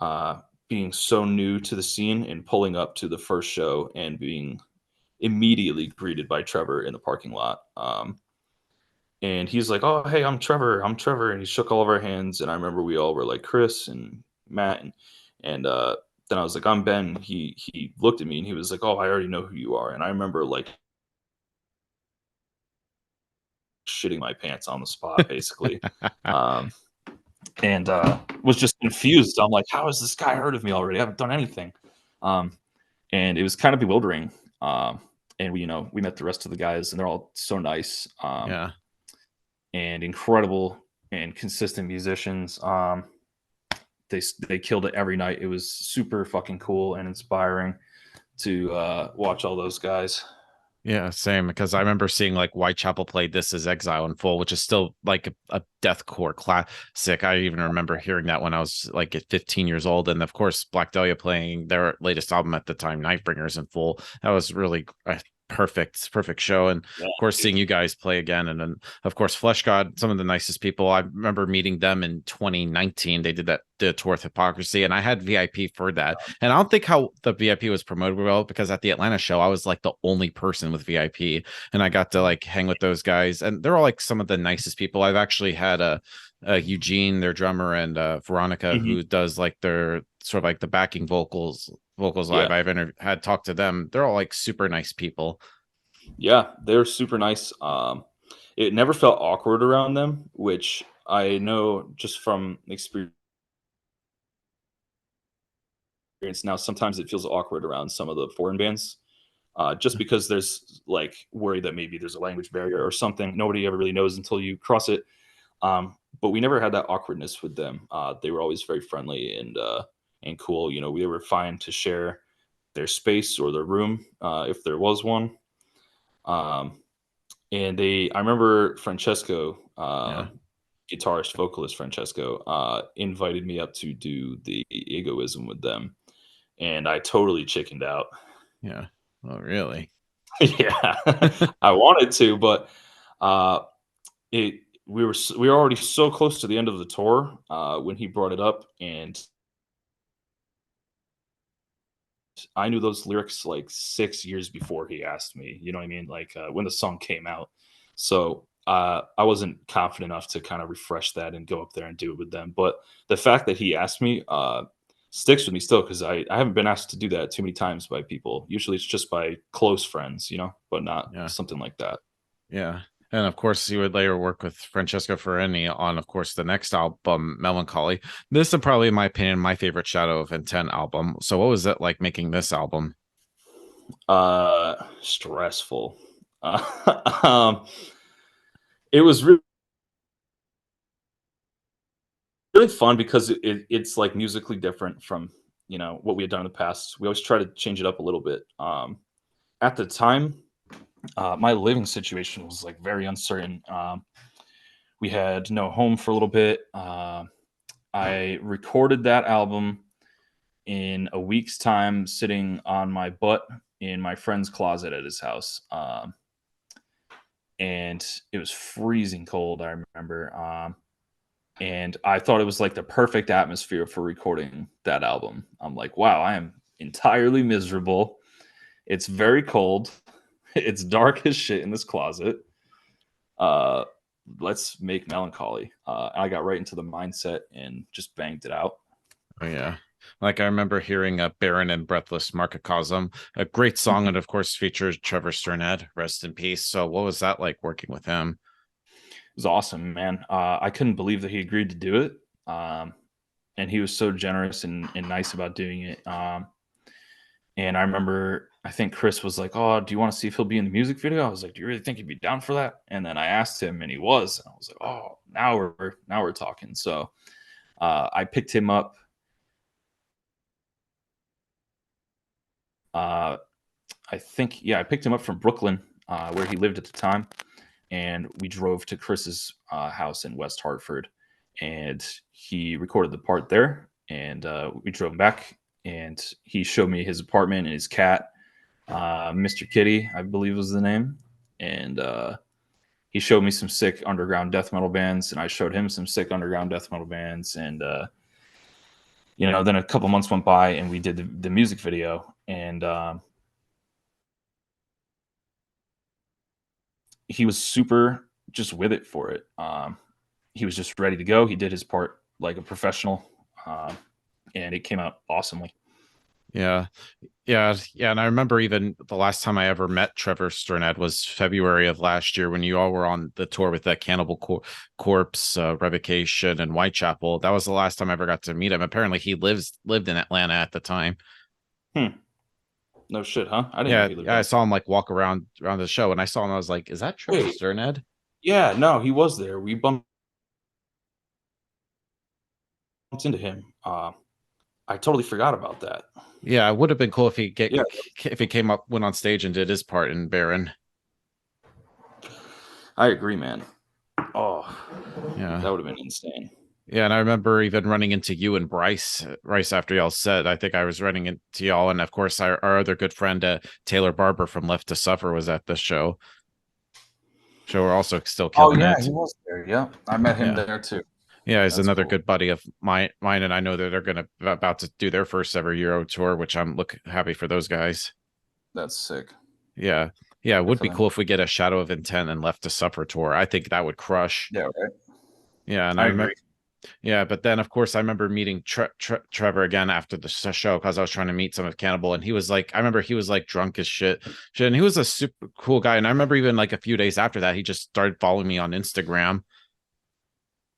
uh, being so new to the scene and pulling up to the first show and being immediately greeted by Trevor in the parking lot. And he's like, "Oh, hey, I'm Trevor. I'm Trevor." And he shook all of our hands. And I remember we all were like Chris and Matt. And then I was like, "I'm Ben." He looked at me and he was like, "Oh, I already know who you are." And I remember like shitting my pants on the spot, basically. Um, and was just confused. I'm like, "How has this guy heard of me already? I haven't done anything." Um, and it was kind of bewildering. And we met the rest of the guys, and they're all so nice. yeah, And incredible and consistent musicians. They killed it every night. It was super fucking cool and inspiring to watch all those guys. yeah. Same because I remember seeing like Whitechapel play "This Is Exile" in full, which is still like a deathcore classic. I even remember hearing that when I was like at 15 years old, and of course Black Dahlia playing their latest album at the time, Nightbringers, in full. That was really a perfect show, and Yeah, of course seeing dude. you guys play again, and then of course Fleshgod, some of the nicest people. I remember meeting them in 2019. They did the tour with Hypocrisy, and I had VIP for that. And I don't think how the VIP was promoted well because at the Atlanta show I was like the only person with VIP, and I got to like hang with those guys, and they're all like some of the nicest people. I've actually had Eugene, their drummer, and Veronica, Mhm. who does like their sort of like the backing vocals live. Yeah, Had talked to them. They're all like super nice people. yeah, they're super nice. It never felt awkward around them, which I know just from experience. Now, sometimes it feels awkward around some of the foreign bands, just because there's like worry that maybe there's a language barrier or something. Nobody ever really knows until you cross it. But we never had that awkwardness with them. They were always very friendly and cool. We were fine to share their space or their room if there was one. Um, and I remember Francesco, Yeah, guitarist, vocalist Francesco, invited me up to do the egoism with them, and I totally chickened out. yeah. Oh, really? Yeah, I wanted to, but uh, it we were already so close to the end of the tour when he brought it up, and I knew those lyrics like 6 years before he asked me. You know what I mean? Like when the song came out. So I wasn't confident enough to kind of refresh that and go up there and do it with them. But the fact that he asked me sticks with me still because I haven't been asked to do that too many times by people. Usually it's just by close friends, but not Yeah, something like that. yeah. And of course, you would later work with Francesco Ferreni on, of course, the next album, Melancholy. This is probably, in my opinion, my favorite Shadow of Intent album. So, what was it like making this album? Stressful. Um, it was really fun because it's like musically different from what we had done in the past. We always try to change it up a little bit. At the time, My living situation was like very uncertain. We had no home for a little bit. I recorded that album in a week's time, sitting on my butt in my friend's closet at his house. And it was freezing cold, I remember. And I thought it was like the perfect atmosphere for recording that album. I'm like, wow, I am entirely miserable. It's very cold. It's dark as shit in this closet. Uh, let's make Melancholy. I got right into the mindset and just banged it out. Oh yeah. Like I remember hearing Barren and Breathless Markacosm, a great song, Mhm. and of course features Trevor Sternad, rest in peace. So what was that like working with him? It was awesome, man. I couldn't believe that he agreed to do it. Um, and he was so generous and nice about doing it. And I remember, I think Chris was like, "Oh, do you want to see if he'll be in the music video?" I was like, "Do you really think he'd be down for that?" And then I asked him, and he was. And I was like, "Oh, now we're talking." So I picked him up. Uh, I think, yeah, I picked him up from Brooklyn, where he lived at the time, and we drove to Chris's house in West Hartford, and he recorded the part there, and we drove back, and he showed me his apartment and his cat, Mr. Kitty, I believe was the name, and he showed me some sick underground death metal bands, and I showed him some sick underground death metal bands, and then a couple months went by, and we did the music video, and he was super just with it for it. He was just ready to go. He did his part like a professional, and it came out awesomely. Yeah. Yeah. And I remember even the last time I ever met Trevor Sternad was February of last year when you all were on the tour with that Corpse, Revocation, and Whitechapel. That was the last time I ever got to meet him. Apparently he lived in Atlanta at the time. Hmm. No shit, huh? I didn't know Yeah, he lived yeah, I there. saw him like walk around the show, and I saw him. I was like, "Is that Trevor Wait, Sternad?" yeah, no, he was there. We bumped into him. I totally forgot about that. Yeah, it would have been cool if Yeah, if he came up, went on stage, and did his part in Baron. I agree, man. Oh, Yeah, that would have been insane. yeah, and I remember even running into you and Bryce after y'all said. I think I was running into y'all, and of course our other good friend Taylor Barber from Left to Suffer was at the show. So we're also still Oh killing yeah, he it. was there. Yeah, I met him Yeah, there too. yeah, he's That's another cool. good buddy of mine, and I know that they're gonna about to do their first ever Euro tour, which I'm look happy for those guys. That's sick. Yeah. Yeah, it Good would for be them. cool if we get a Shadow of Intent and Left to Suffer tour. I think that would crush. Yeah, right. Yeah, and I I remember. agree. Yeah, but then of course I remember meeting Trevor again after the show because I was trying to meet some of Cannibal, and he was like, I remember he was like drunk as shit, and he was a super cool guy. And I remember even like a few days after that, he just started following me on Instagram.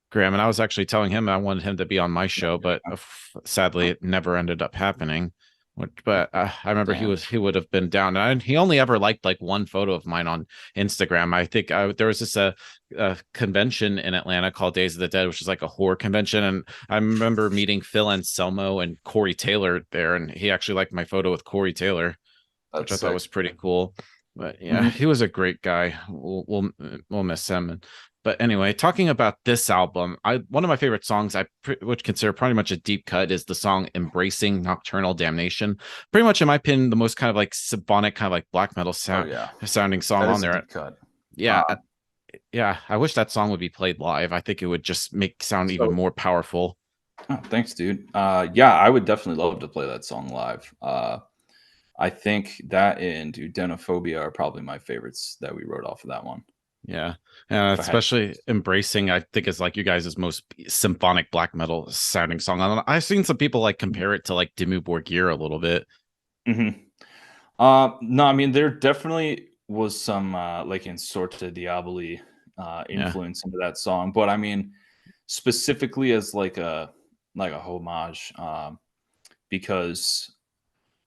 Graham, and I was actually telling him I wanted him to be on my show, but sadly it never ended up happening. But I remember Damn. he would have been down, and he only ever liked like one photo of mine on Instagram. I think there was this a convention in Atlanta called Days of the Dead, which is like a horror convention, and I remember meeting Phil Anselmo and Corey Taylor there, and he actually liked my photo with Corey Taylor, which That's I thought sick. was pretty cool. But yeah, Hmm. he was a great guy. We'll miss him. But anyway, talking about this album, I one of my favorite songs I would consider pretty much a deep cut is the song "Embracing Nocturnal Damnation." Pretty much, in my opinion, the most kind of like symphonic, kind of like black metal Oh yeah, sounding song that on is a there. deep cut. Yeah, Uh, yeah. I wish that song would be played live. I think it would just make sound even so more powerful. thanks, dude. Yeah, I would definitely love to play that song live. I think that and Udenophobia are probably my favorites that we wrote off of that one. Yeah, If I had to especially choose. embracing, I think is like you guys' most symphonic black metal sounding song. I've seen some people like compare it to like Dimmu Borgir a little bit. Hmm. No, I mean there definitely was some like in Sorte Diaboli Yeah, influence into that song, but I mean specifically as like a homage, because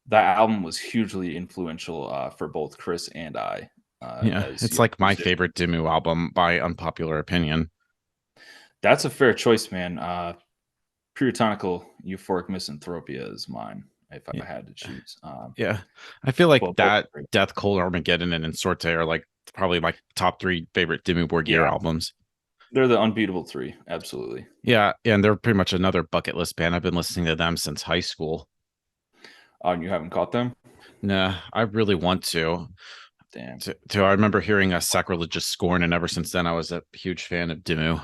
that album was hugely influential for both Chris and I yeah, as it's like my musicians. favorite Dimmu album by unpopular opinion. That's a fair choice, man. Puritanical Euphoric Misanthropia is mine. if Yeah. I had to choose. Yeah. I feel like But both that, are great. Death, Cold, Armageddon, and Sorte are like probably my top three favorite Dimmu Borgir Yeah, albums. they're the unbeatable three. Absolutely. Yeah, and they're pretty much another bucket list band. I've been listening to them since high school. And you haven't caught them? Nah, I really want to. Damn. I remember hearing a Sacrilegious Scorn, and ever since then, I was a huge fan of Dimmu.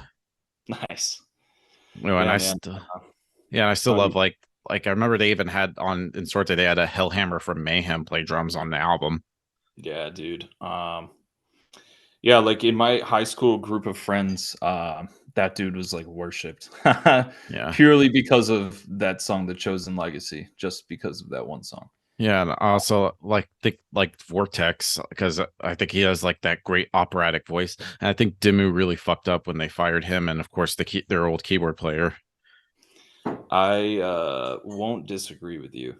Nice. And Yeah, I man. still, yeah, I still How do love you, like I remember they even had on in Sorte they had a Hellhammer from Mayhem play drums on the album. yeah, dude. Yeah, like in my high school group of friends, that dude was like worshipped Yeah. purely because of that song, The Chosen Legacy, just because of that one song. Yeah, and I also like Vortex because I think he has like that great operatic voice. And I think Dimmu really fucked up when they fired him, and of course their old keyboard player. I won't disagree with you.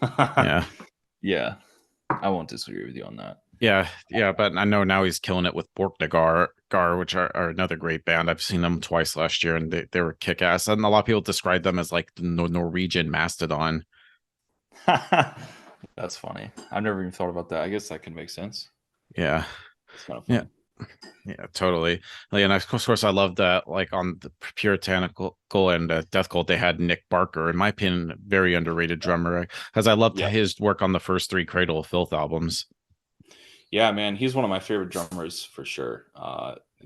Yeah, Yeah, I won't disagree with you on that. yeah. But I know now he's killing it with Borknagar, which are another great band. I've seen them twice last year, and they were kick ass. And a lot of people describe them as like the Norwegian Mastodon. That's funny. I've never even thought about that. I guess that can make sense. Yeah, It's kind of yeah. funny. Yeah, totally. Like, and of course, I love that. Like on the Puritanical and Death Cult, they had Nick Barker, in my opinion, very underrated drummer. Because I loved Yeah. his work on the first three Cradle of Filth albums. Yeah, man. He's one of my favorite drummers for sure.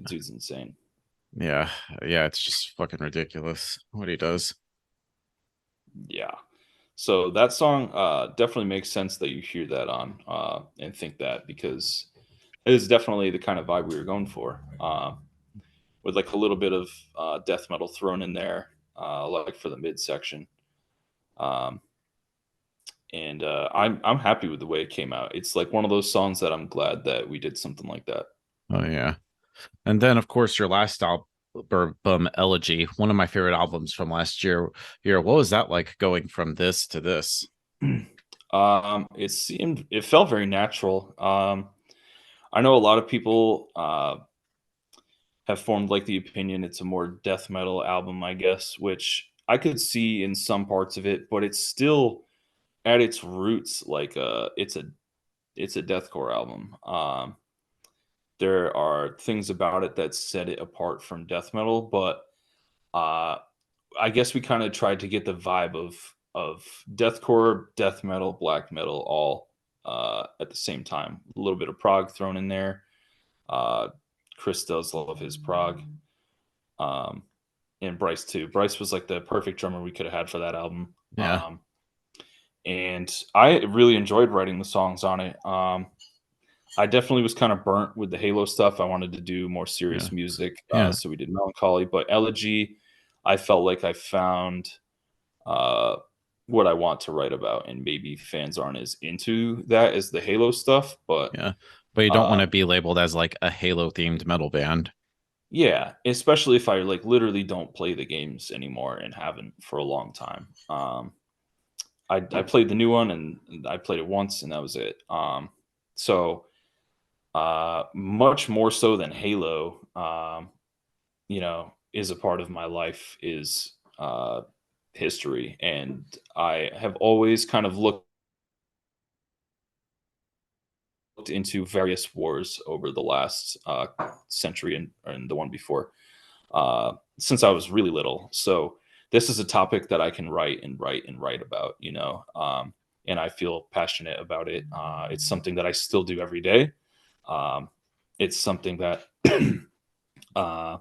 Dude's insane. Yeah, yeah, it's just fucking ridiculous what he does. Yeah. So that song definitely makes sense that you hear that on and think that because it is definitely the kind of vibe we were going for, with like a little bit of death metal thrown in there, like for the mid section. Um, and I'm happy with the way it came out. It's like one of those songs that I'm glad that we did something like that. Oh yeah, and then of course your last album, Elegy, one of my favorite albums from last year. What was that like going from this to this? It felt very natural. I know a lot of people have formed like the opinion it's a more death metal album, I guess, which I could see in some parts of it, but it's still at its roots like it's a deathcore album. There are things about it that set it apart from death metal, but uh, I guess we kind of tried to get the vibe of deathcore, death metal, black metal all at the same time. A little bit of prog thrown in there. Uh, Chris does love his prog. Um, and Bryce too. Bryce was like the perfect drummer we could have had for that album. Yeah, And I really enjoyed writing the songs on it. I definitely was kind of burnt with the Halo stuff. I wanted to do more yeah, serious music, yeah, so we did Melancholy. But Elegy, I felt like I found uh, what I want to write about, and maybe fans aren't as into that as the Halo stuff. But yeah. But you don't want to um, be labeled as like a Halo themed metal band. yeah, especially if I like literally don't play the games anymore and haven't for a long time. I played the new one and I played it once and that was it. So much more so than Halo, is a part of my life is history, and I have always kind of looked into various wars over the last century and the one before since I was really little. So this is a topic that I can write and write and write about, and I feel passionate about it. It's something that I still do every day. Um, it's something that uh,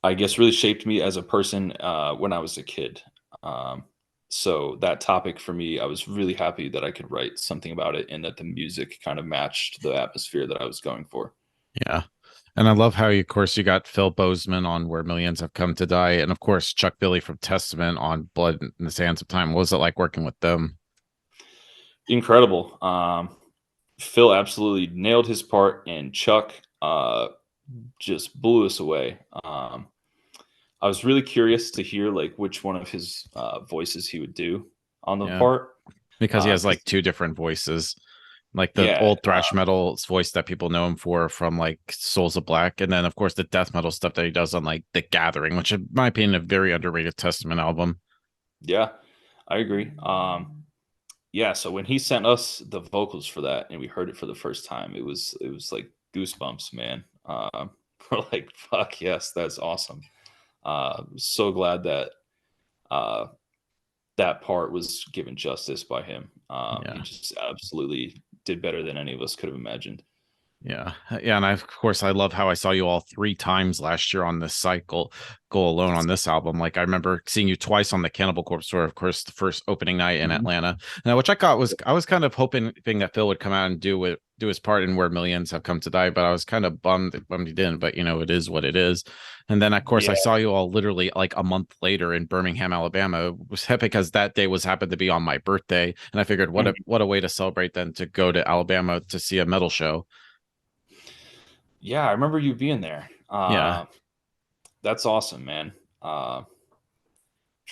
I guess really shaped me as a person when I was a kid. Um, so that topic for me, I was really happy that I could write something about it and that the music kind of matched the atmosphere that I was going for. Yeah. And I love how, of course, you got Phil Bozeman on Where Millions Have Come to Die. And of course, Chuck Billy from Testament on Blood in the Sands of Time. What was it like working with them? Incredible. Phil absolutely nailed his part, and Chuck just blew us away. I was really curious to hear like which one of his voices he would do on the Yeah. part. Because he has 'Cause like two different voices, like the yeah, old thrash metal voice that people know him for from like Souls of Black. And then, of course, the death metal stuff that he does on like The Gathering, which, in my opinion, a very underrated Testament album. yeah. I agree. Yeah, so when he sent us the vocals for that and we heard it for the first time, it was like goosebumps, man. We're like, fuck yes, that's awesome. So glad that uh, that part was given justice by him. He Yeah. just absolutely did better than any of us could have imagined. Yeah. Yeah. And of course, I love how I saw you all three times last year on this cycle, go alone on this album. Like, I remember seeing you twice on the Cannibal Corpse tour, of course, the first opening night in Mhm. Atlanta. Now, which I was kind of hoping that Phil would come out and do his part in Where Millions Have Come to Die, but I was kind of bummed he didn't. But, it is what it is. And then, of course, Yeah. I saw you all literally like a month later in Birmingham, Alabama. It was epic because that day happened to be on my birthday. And I figured, Mhm. what a way to celebrate than to go to Alabama to see a metal show. Yeah, I remember you being there. Yeah. That's awesome, man. Trying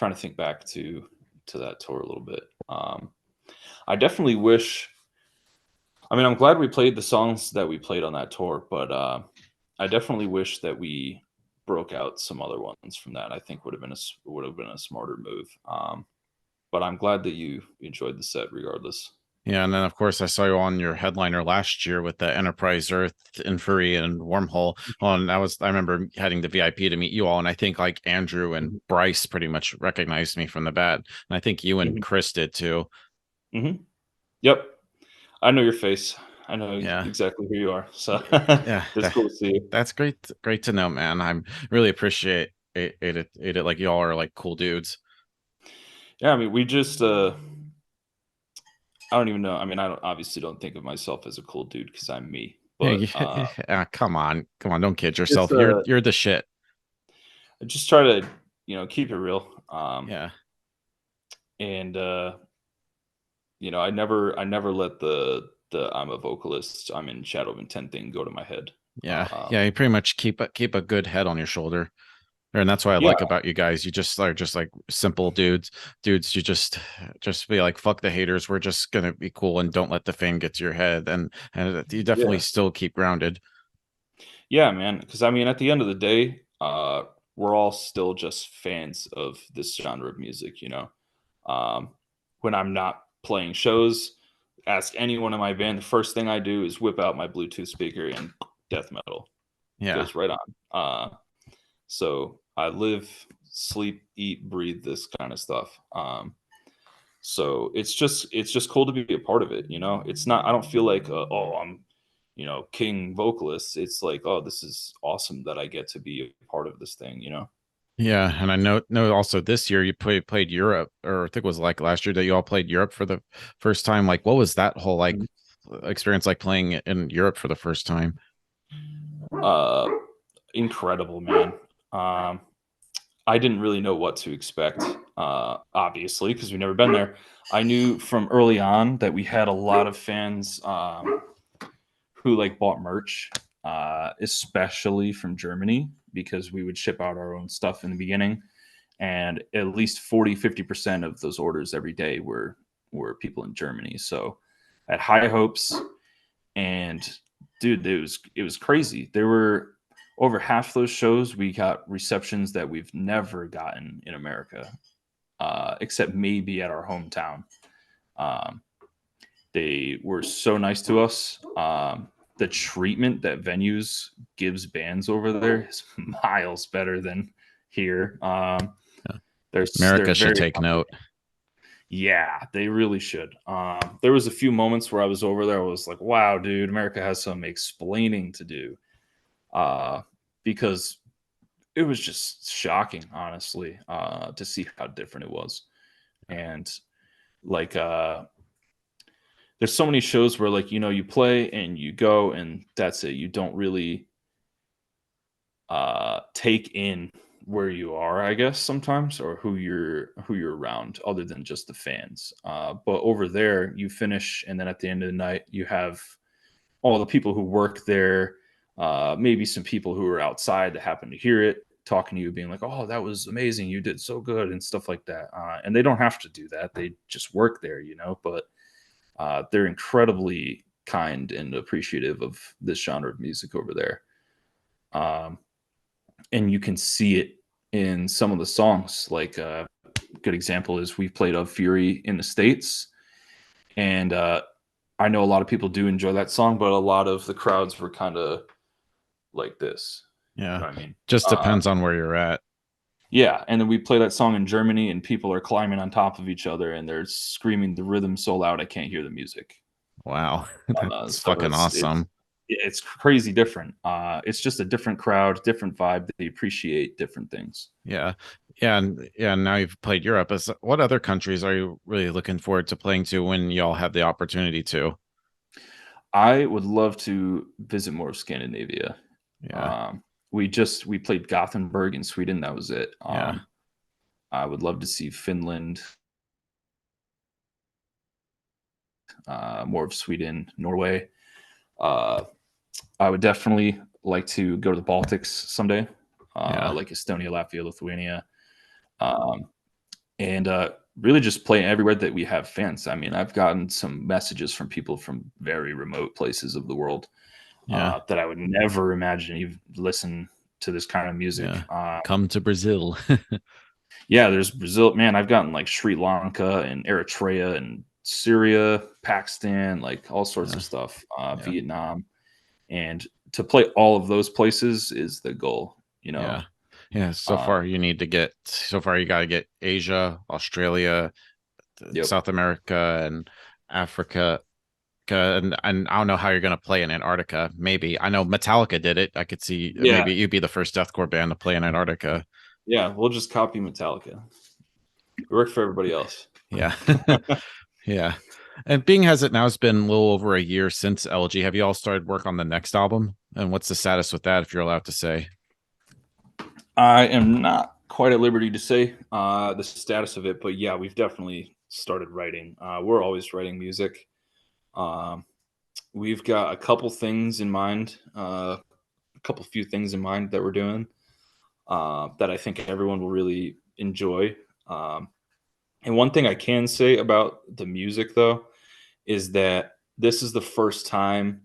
to think back to that tour a little bit. I definitely wish. I mean, I'm glad we played the songs that we played on that tour, but I definitely wish that we broke out some other ones from that. I think would have been a smarter move. But I'm glad that you enjoyed the set regardless. Yeah, and then of course I saw you on your headliner last year with the Enterprise, Earth, Inferi, and Wormhole. On I remember heading to VIP to meet you all, and I think like Andrew and Mhm. Bryce pretty much recognized me from the bat, and I think you and Mhm. Chris did too. Mhm. Yep, I know your face. I know Yeah, exactly who you are. So yeah, it's cool to see you. that's great to know, man. I'm really appreciate it like y'all are like cool dudes. Yeah, I mean, we just I don't even know. I mean, I don't, obviously don't think of myself as a cool dude because I'm me. Yeah, But come on, don't kid just yourself. You're the shit. I just try to keep it real. Yeah, And I never let the I'm a vocalist, I'm in Shadow of Intent thing go to my head. Uh, yeah. You pretty much keep a good head on your shoulder. And that's what I yeah, like about you guys. You just are just like simple dudes. You just be like, fuck the haters. We're just gonna be cool and don't let the fame get to your head. And you definitely yeah, still keep grounded. yeah, man. Because I mean, at the end of the day, we're all still just fans of this genre of music. Um, when I'm not playing shows, ask anyone in my band. The first thing I do is whip out my Bluetooth speaker and death metal Yeah, goes right on. So I live, sleep, eat, breathe this kind of stuff. So it's just cool to be a part of it. It's not. I don't feel like oh I'm king vocalist. It's like oh this is awesome that I get to be a part of this thing. yeah. And I know also this year you played Europe, or I think it was like last year that you all played Europe for the first time. Like, what was that whole like experience like playing in Europe for the first time? Uh, Incredible, man. Um, I didn't really know what to expect, obviously, because we've never been there. I knew from early on that we had a lot of fans who like bought merch, especially from Germany, because we would ship out our own stuff in the beginning. And at least 40-50% of those orders every day were people in Germany. So I had high hopes. And dude, it was crazy. There were over half those shows we got receptions that we've never gotten in America, except maybe at our hometown. Um, they were so nice to us. The treatment that venues gives bands over there is miles better than here. They're America should very take note. Yeah, they really should. There was a few moments where I was over there. I was like, "Wow, dude, America has some explaining to do," because it was just shocking, honestly, to see how different it was. And like, there's so many shows where, like, you play and you go, and that's it. You don't really take in where you are, I guess, sometimes, or who you're around, other than just the fans. But over there, you finish, and then at the end of the night, you have all the people who work there, maybe some people who are outside that happen to hear it, talking to you, being like, "Oh, that was amazing! You did so good," and stuff like that. And they don't have to do that; they just work there. But they're incredibly kind and appreciative of this genre of music over there. Um, and you can see it in some of the songs. Like good example is we played Of Fury in the States, and I know a lot of people do enjoy that song, but a lot of the crowds were kind of like this. You Yeah. know what I mean? Just depends on where you're at. Yeah, and then we play that song in Germany, and people are climbing on top of each other, and they're screaming the rhythm so loud I can't hear the music. Wow. That's So fucking awesome. it's crazy different. It's just a different crowd, different vibe. They appreciate different things. Yeah. Yeah, now you've played Europe. What other countries are you really looking forward to playing to when y'all have the opportunity to? I would love to visit more of Scandinavia. Yeah. Um, we played Gothenburg in Sweden. That was it. Yeah. I would love to see Finland, more of Sweden, Norway. Uh, I would definitely like to go to the Baltics someday, Yeah. like Estonia, Latvia, Lithuania, um, and really just play everywhere that we have fans. I mean, I've gotten some messages from people from very remote places of the world Yeah. that I would never imagine you listen to this kind of music. Yeah. Come to Brazil. Yeah, there's Brazil. Man, I've gotten like Sri Lanka and Eritrea and Syria, Pakistan, like all sorts Yeah. of stuff, Yeah. Vietnam. And to play all of those places is the goal, you know? Yeah. Yeah. So far you got to get Asia, Australia, Yep. South America, and Africa. And I don't know how you're going to play in Antarctica. Maybe I know Metallica did it. I could see Yeah. maybe you'd be the first deathcore band to play in Antarctica. Yeah. We'll just copy Metallica. We work for everybody else. Yeah. Yeah. And being as it now has been a little over a year since Elegy, have you all started work on the next album? And what's the status with that, if you're allowed to say? I am not quite at liberty to say the status of it, but yeah, we've definitely started writing. We're always writing music. Um, we've got a couple things in mind, few things in mind that we're doing that I think everyone will really enjoy. Um, and one thing I can say about the music, though, is that this is the first time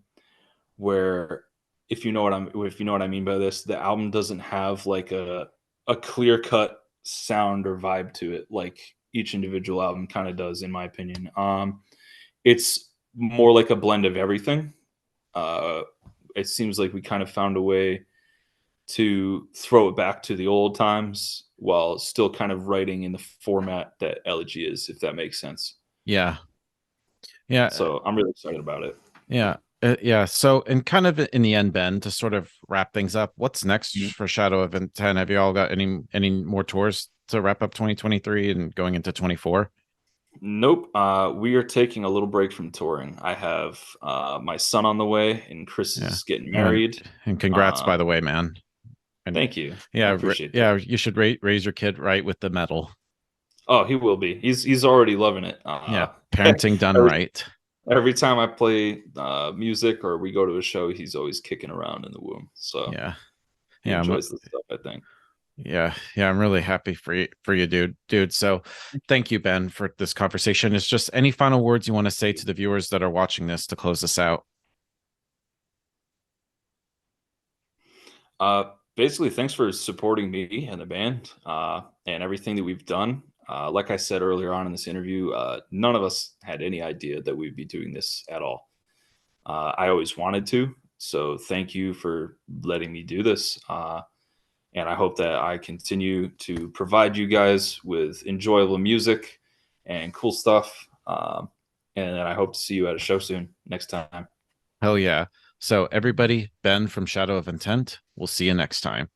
where, if you know what I mean by this, the album doesn't have like a clear cut sound or vibe to it, like each individual album kind of does, in my opinion. It's more like a blend of everything. Uh, it seems like we kind of found a way to throw it back to the old times while still kind of writing in the format that Elegy is, if that makes sense. Yeah. Yeah. So I'm really excited about it. Yeah. Yeah. So, and kind of in the end, Ben, to sort of wrap things up, what's next Mhm. for Shadow of Intent? Have you all got any more tours to wrap up 2023 and going into 24? Nope. We are taking a little break from touring. I have my son on the way, and Chris Yeah. is getting And married. and congrats, Uh, by the way, man. And Thank you. I yeah, appreciate that. yeah, you should raise your kid right with the metal. Oh, he will be. He's already loving it. Yeah, parenting done every, right. every time I play music or we go to a show, he's always kicking around in the womb. So Yeah. he Yeah, enjoys the stuff, I think. yeah, I'm really happy for you, dude. So thank you, Ben, for this conversation. It's just any final words you want to say to the viewers that are watching this to close this out? Basically, thanks for supporting me and the band and everything that we've done. Like I said earlier on in this interview, none of us had any idea that we'd be doing this at all. I always wanted to. So thank you for letting me do this. And I hope that I continue to provide you guys with enjoyable music and cool stuff. And I hope to see you at a show soon next time. Hell yeah. So everybody, Ben from Shadow of Intent, we'll see you next time.